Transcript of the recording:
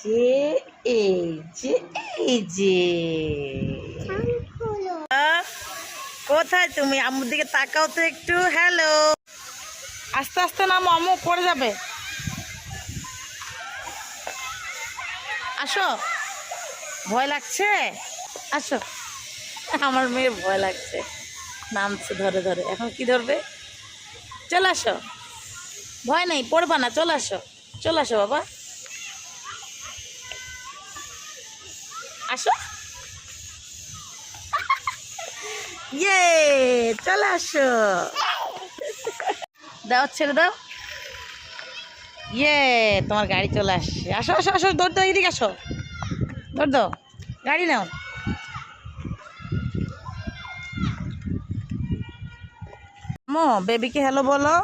যে এই যে এই যে কোথায় তুমি? আম্মুর দিকে তাকাও তো একটু। হ্যালো, আস্তে আস্তে নামো, আম্মু পড়ে যাবে। আসো, ভয় লাগছে? আসো। আমার মেয়ের ভয় লাগছে, নামছে ধরে ধরে। এখন কি ধরবে? চলে আসো, ভয় নেই, পড়বা না। চলে আসো, চলে আসো বাবা, আসো। ইয়ে, চলে আসো। দাও, ছেড়ে দাও। ইয়ে, তোমার গাড়ি চলে আসছে। আসো আসো আসো, দৌড় দাও, এদিকে আসো, দৌড় দাও, গাড়ি নাও। মো, বেবিকে হ্যালো বলো।